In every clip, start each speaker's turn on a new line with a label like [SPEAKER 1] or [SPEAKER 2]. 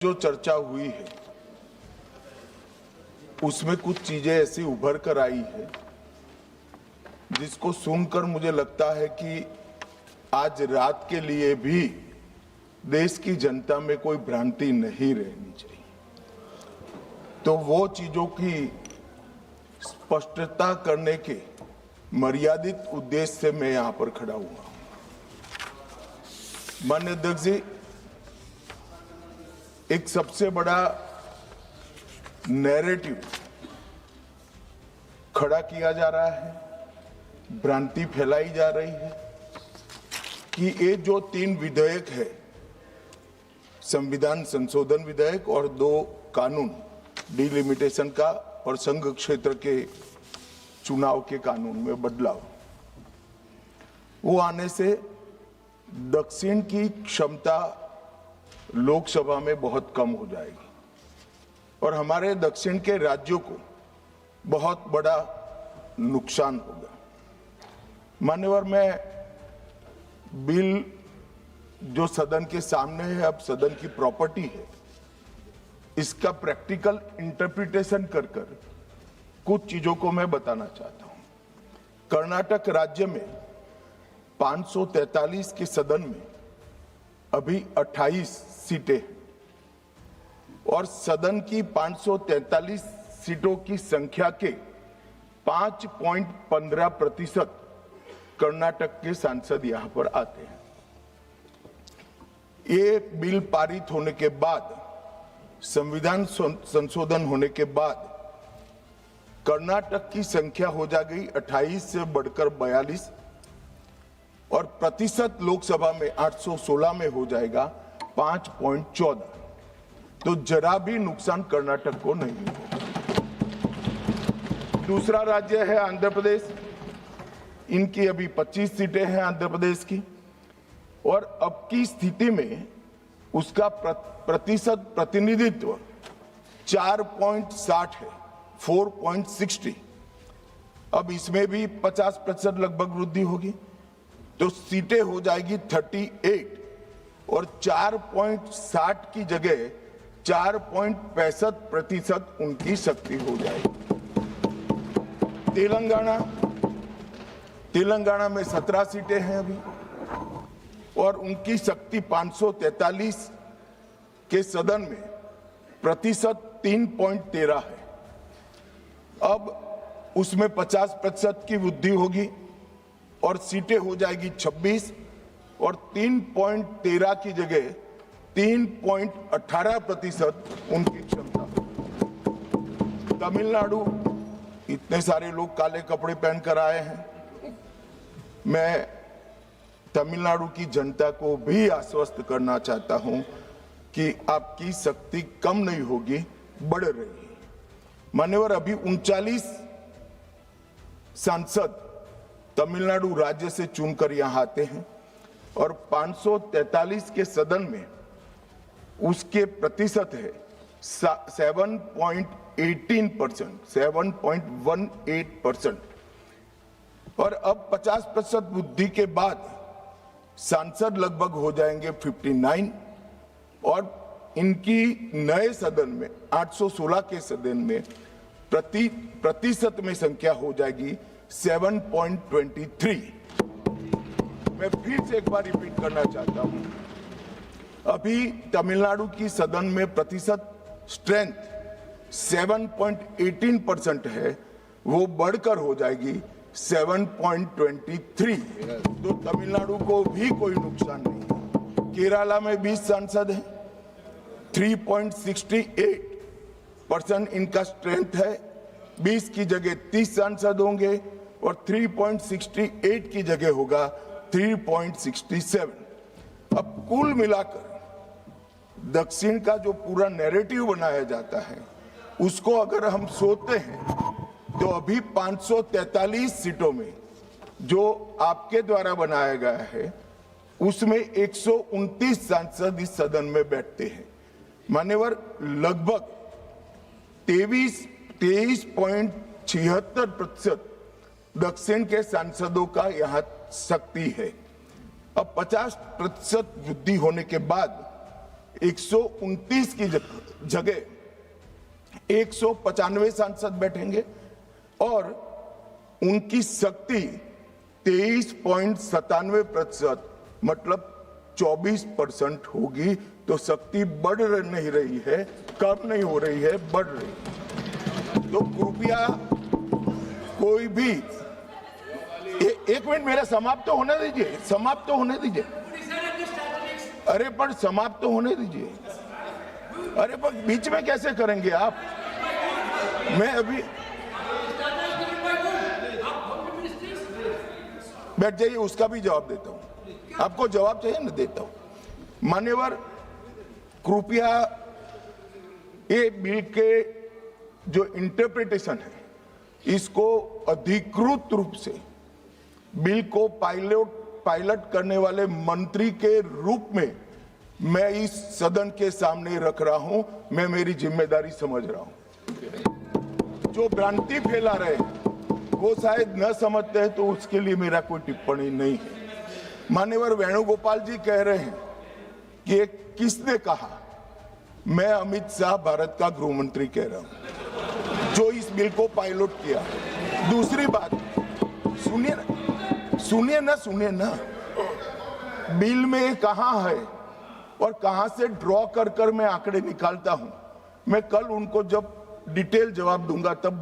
[SPEAKER 1] जो चर्चा हुई है उसमें कुछ चीजें ऐसी उभर कर आई है जिसको सुनकर मुझे लगता है कि आज रात के लिए भी देश की जनता में कोई भ्रांति नहीं रहनी चाहिए। तो वो चीजों की स्पष्टता करने के मर्यादित उद्देश्य से मैं यहां पर खड़ा हुआ हूं। माननीय अध्यक्ष जी, एक सबसे बड़ा नैरेटिव खड़ा किया जा रहा है, भ्रांति फैलाई जा रही है कि ये जो 3 विधेयक है, संविधान संशोधन विधेयक और 2 कानून डिलिमिटेशन का और संघ क्षेत्र के चुनाव के कानून में बदलाव, वो आने से दक्षिण की क्षमता लोकसभा में बहुत कम हो जाएगी और हमारे दक्षिण के राज्यों को बहुत बड़ा नुकसान होगा। मान्यवर, मैं बिल जो सदन के सामने है, अब सदन की प्रॉपर्टी है, इसका प्रैक्टिकल इंटरप्रिटेशन कर कुछ चीजों को मैं बताना चाहता हूं। कर्नाटक राज्य में 543 के सदन में अभी 28 सीटें और सदन की 543 सीटों की संख्या के 5.15% कर्नाटक के सांसद यहां पर आते हैं। ये बिल पारित होने के बाद, संविधान संशोधन होने के बाद कर्नाटक की संख्या हो जाएगी 28 से बढ़कर 42 और प्रतिशत लोकसभा में 816 में हो जाएगा 5.14। तो जरा भी नुकसान कर्नाटक को नहीं होगा। दूसरा राज्य है आंध्र प्रदेश, इनकी अभी 25 सीटें हैं आंध्र प्रदेश की और अब की स्थिति में उसका प्रतिशत प्रतिनिधित्व 4.60 है, 4.60। अब इसमें भी 50% लगभग वृद्धि होगी, तो सीटें हो जाएगी 38 और 4.60 की जगह 4.65% उनकी शक्ति हो जाएगी। तेलंगाना में 17 सीटें हैं अभी और उनकी शक्ति 543 के सदन में प्रतिशत 3.13 है। अब उसमें 50% की वृद्धि होगी और सीटें हो जाएगी 26 और 3.13 की जगह 3.18% उनकी क्षमता। तमिलनाडु, इतने सारे लोग काले कपड़े पहनकर आए हैं, मैं तमिलनाडु की जनता को भी आश्वस्त करना चाहता हूं कि आपकी शक्ति कम नहीं होगी, बढ़ रही है। मान्यवर, अभी 39 सांसद तमिलनाडु राज्य से चुनकर यहां आते हैं और 543 के सदन में उसके प्रतिशत है 7.18% और अब 50% वृद्धि के बाद सांसद लगभग हो जाएंगे 59 और इनकी नए सदन में 816 के सदन में प्रतिशत में संख्या हो जाएगी 7.23। मैं फिर से एक बार रिपीट करना चाहता हूं, अभी तमिलनाडु की सदन में प्रतिशत स्ट्रेंथ 7.18% है, वो बढ़कर हो जाएगी 7.23। तो तमिलनाडु को भी कोई नुकसान नहीं है। केरला में 20 सांसद हैं, 3.68% इनका स्ट्रेंथ है, 20 की जगह 30 सांसद होंगे और 3.68 की जगह होगा 3.67। अब कुल मिलाकर दक्षिण का जो पूरा नैरेटिव बनाया जाता है, उसको अगर हम सोचते हैं तो अभी 543 सीटों में जो आपके द्वारा बनाया गया है, उसमें 129 सांसद इस सदन में बैठते हैं। मान्यवर, लगभग 23.76% दक्षिण के सांसदों का यहां शक्ति है। अब 50% वृद्धि होने के बाद 129 की जगह 195 सांसद बैठेंगे और उनकी शक्ति 23.97% मतलब 24% होगी। तो शक्ति बढ़ नहीं रही है, कम नहीं हो रही है, बढ़ रही है। तो कृपया कोई भी एक मिनट मेरा समाप्त तो होने दीजिए, समाप्त तो होने दीजिए। अरे पर समाप्त तो होने दीजिए। अरे पर बीच में कैसे करेंगे आप? मैं अभी बैठ जाइए, उसका भी जवाब देता हूं। आपको जवाब चाहिए ना, देता हूं। मान्यवर, कृपया ये बिल के जो इंटरप्रिटेशन है इसको अधिकृत रूप से बिल को पायलट करने वाले मंत्री के रूप में मैं इस सदन के सामने रख रहा हूं। मैं मेरी जिम्मेदारी समझ रहा हूं। जो भ्रांति फैला रहे वो शायद न समझते हैं, तो उसके लिए मेरा कोई टिप्पणी नहीं है। मान्यवर वेणुगोपाल जी कह रहे हैं कि किसने कहा? मैं अमित शाह भारत का गृह मंत्री कह रहा हूं, जो इस बिल को पायलट किया। दूसरी बात, सुनिए ना, बिल में कहां है और कहां से ड्रॉ कर मैं आंकड़े निकालता हूं। मैं कल उनको जब डिटेल जवाब दूंगा तब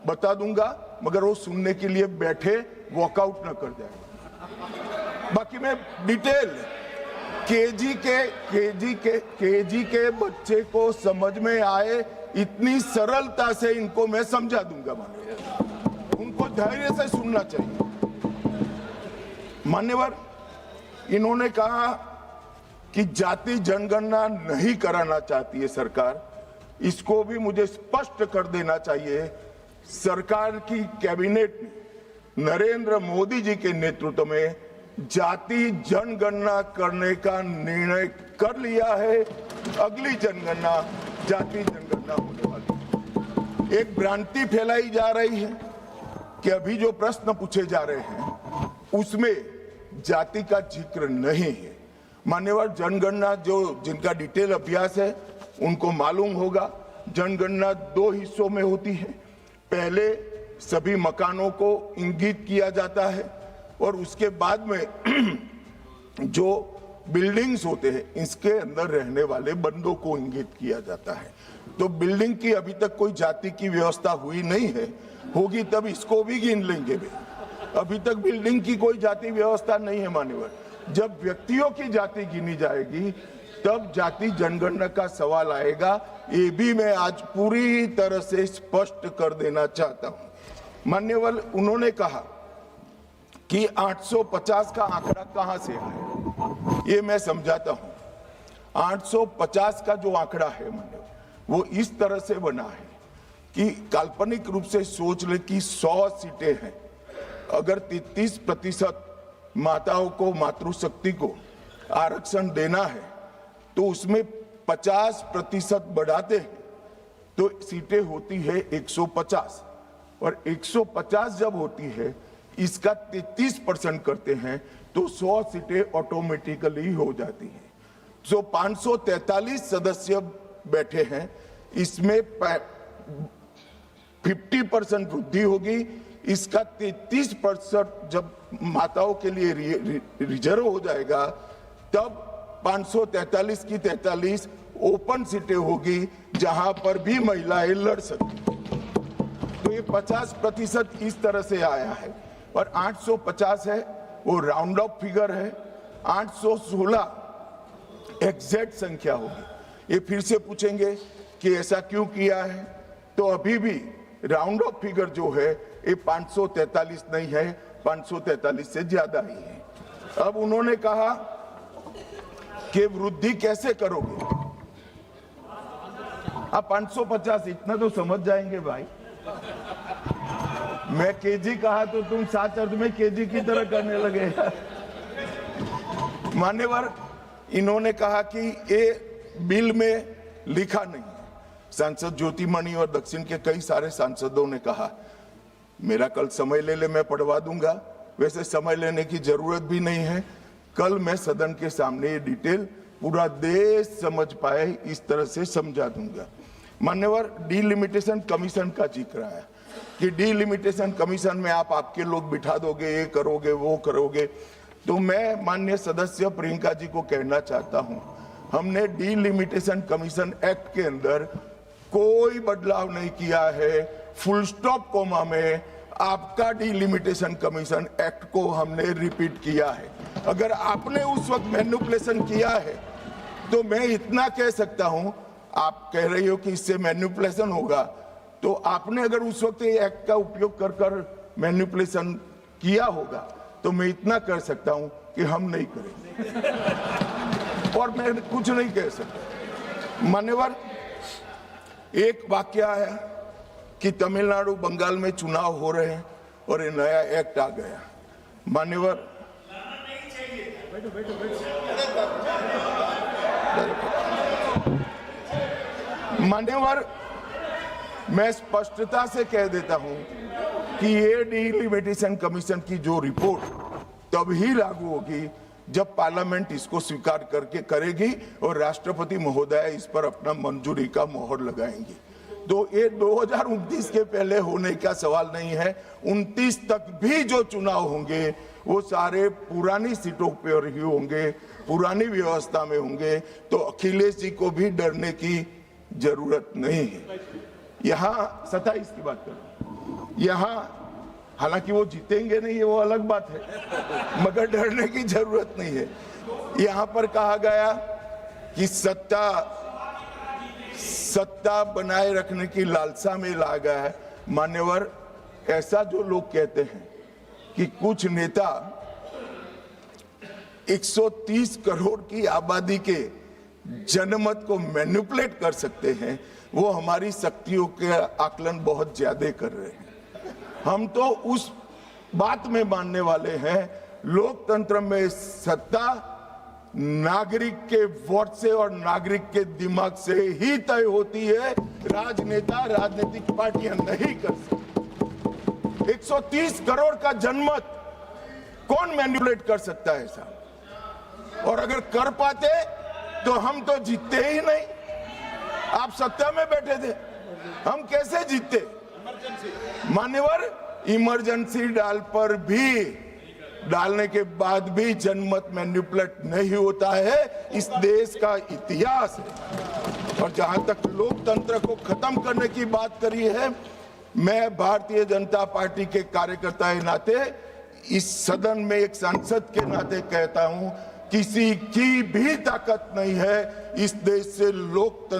[SPEAKER 1] बता दूंगा, मगर वो सुनने के लिए बैठे वॉकआउट न कर जाए। बाकी मैं डिटेल केजी के बच्चे को समझ में आए इतनी सरलता से इनको मैं समझा दूंगा। उनको धैर्य से सुनना चाहिए। मान्यवर, इन्होंने कहा कि जाति जनगणना नहीं कराना चाहती है सरकार। इसको भी मुझे स्पष्ट कर देना चाहिए। सरकार की कैबिनेट ने नरेंद्र मोदी जी के नेतृत्व में जाति जनगणना करने का निर्णय कर लिया है। अगली जनगणना जाति जनगणना होने वाली है। एक भ्रांति फैलाई जा रही है कि अभी जो प्रश्न पूछे जा रहे हैं उसमें जाति का जिक्र नहीं है। मान्यवर, जनगणना जिनका डिटेल अभ्यास है उनको मालूम होगा, जनगणना 2 हिस्सों में होती है। पहले सभी मकानों को इंगित किया जाता है और उसके बाद में जो बिल्डिंग्स होते हैं इसके अंदर रहने वाले बंदों को इंगित किया जाता है। तो बिल्डिंग की अभी तक कोई जाति की व्यवस्था हुई नहीं है, होगी तब इसको भी गिन लेंगे वे। अभी तक बिल्डिंग की कोई जाति व्यवस्था नहीं है। मान्यवर, जब व्यक्तियों की जाति गिनी जाएगी तब जाति जनगणना का सवाल आएगा। ये भी मैं आज पूरी तरह से स्पष्ट कर देना चाहता हूं। मान्यवर, उन्होंने कहा कि 850 का आंकड़ा कहां से आया, ये मैं समझाता हूं। 850 का जो आंकड़ा है मान्यवर, वो इस तरह से बना है कि काल्पनिक रूप से सोच ले कि 100 सीटें हैं। अगर 33% माताओं को, मातृशक्ति को आरक्षण देना है तो उसमें 50% बढ़ाते हैं तो सीटें होती है 150, और 150 जब होती है इसका 33% करते हैं तो 100 सीटें ऑटोमेटिकली हो जाती हैं। जो 543 सदस्य बैठे हैं इसमें 50% वृद्धि होगी। इसका 33% जब माताओं के लिए रिजर्व हो जाएगा तब 543 की 43 ओपन सीटें होगी जहां पर भी महिलाएं लड़ सकती। तो ये 50% इस तरह से आया है। और 850 है वो राउंड ऑफ फिगर है। 816 एग्जैक्ट संख्या होगी। ये फिर से पूछेंगे कि ऐसा क्यों किया है, तो अभी भी राउंड ऑफ फिगर जो है ये 543 नहीं है, 543 से ज्यादा ही है। अब उन्होंने कहा कि वृद्धि कैसे करोगे आप? 550 इतना तो समझ जाएंगे भाई। मैं केजी कहा तो तुम 7 अर्थ में केजी की तरह करने लगे। मान्यवर, इन्होंने कहा कि ये बिल में लिखा नहीं है। सांसद ज्योतिमणि और दक्षिण के कई सारे सांसदों ने कहा, मेरा कल समय ले मैं पढ़वा दूंगा। वैसे समय लेने की जरूरत भी नहीं है। कल मैं सदन के सामने ये डिटेल पूरा देश समझ पाए इस तरह से समझा दूंगा। मान्यवर, डीलिमिटेशन कमीशन का जिक्र है कि डीलिमिटेशन कमीशन में आप आपके लोग बिठा दोगे, ये करोगे वो करोगे। तो मैं माननीय सदस्य प्रियंका जी को कहना चाहता हूं, हमने डीलिमिटेशन कमीशन एक्ट के अंदर कोई बदलाव नहीं किया है। फुल स्टॉप कोमा में आपका डीलिमिटेशन कमीशन एक्ट को हमने रिपीट किया है। अगर आपने उस वक्त मैनिपुलेशन किया है तो मैं इतना कह सकता हूं, आप कह रही हो कि इससे मैनिपुलेशन होगा, तो आपने अगर उस वक्त ये एक्ट का उपयोग कर कर मैनिपुलेशन किया होगा तो मैं इतना कर सकता हूं कि हम नहीं करेंगे और मैं कुछ नहीं कह सकता। मान्यवर, एक वाक्य है कि तमिलनाडु बंगाल में चुनाव हो रहे हैं और ये नया एक्ट आ गया। मान्यवर, मान्यवर, मैं स्पष्टता से कह देता हूं कि ये डीलिमिटेशन कमीशन की जो रिपोर्ट तब ही लागू होगी जब पार्लियामेंट इसको स्वीकार करके करेगी और राष्ट्रपति महोदय इस पर अपना मंजूरी का मोहर लगाएंगे। तो ये 2029 के पहले होने का सवाल नहीं है। 29 तक भी जो चुनाव होंगे वो सारे पुरानी सीटों पर ही होंगे, पुरानी व्यवस्था में होंगे। तो अखिलेश जी को भी डरने की जरूरत नहीं है। यहाँ 27 की बात करो, यहाँ हालांकि वो जीतेंगे नहीं, ये वो अलग बात है, मगर डरने की जरूरत नहीं है। यहाँ पर कहा गया कि सत्ता बनाए रखने की लालसा में ला गया है। मान्यवर, ऐसा जो लोग कहते हैं कि कुछ नेता 130 करोड़ की आबादी के जनमत को मैनिपुलेट कर सकते हैं, वो हमारी शक्तियों के आकलन बहुत ज्यादा कर रहे हैं। हम तो उस बात में मानने वाले हैं, लोकतंत्र में सत्ता नागरिक के वोट से और नागरिक के दिमाग से ही तय होती है। राजनेता, राजनीतिक पार्टियां नहीं कर सकती। 130 करोड़ का जनमत कौन मैनिपुलेट कर सकता है ऐसा? और अगर कर पाते तो हम तो जीतते ही नहीं। आप सत्ता में बैठे थे, हम कैसे जीतते? मान्यवर, इमरजेंसी डालने के बाद भी जनमत मैनिपुलेट नहीं होता है, इस देश का इतिहास है। और जहां तक लोकतंत्र को खत्म करने की बात करी है, मैं भारतीय जनता पार्टी के कार्यकर्ता के नाते, इस सदन में एक सांसद के नाते कहता हूं, किसी की भी ताकत नहीं है इस देश से लोकतंत्र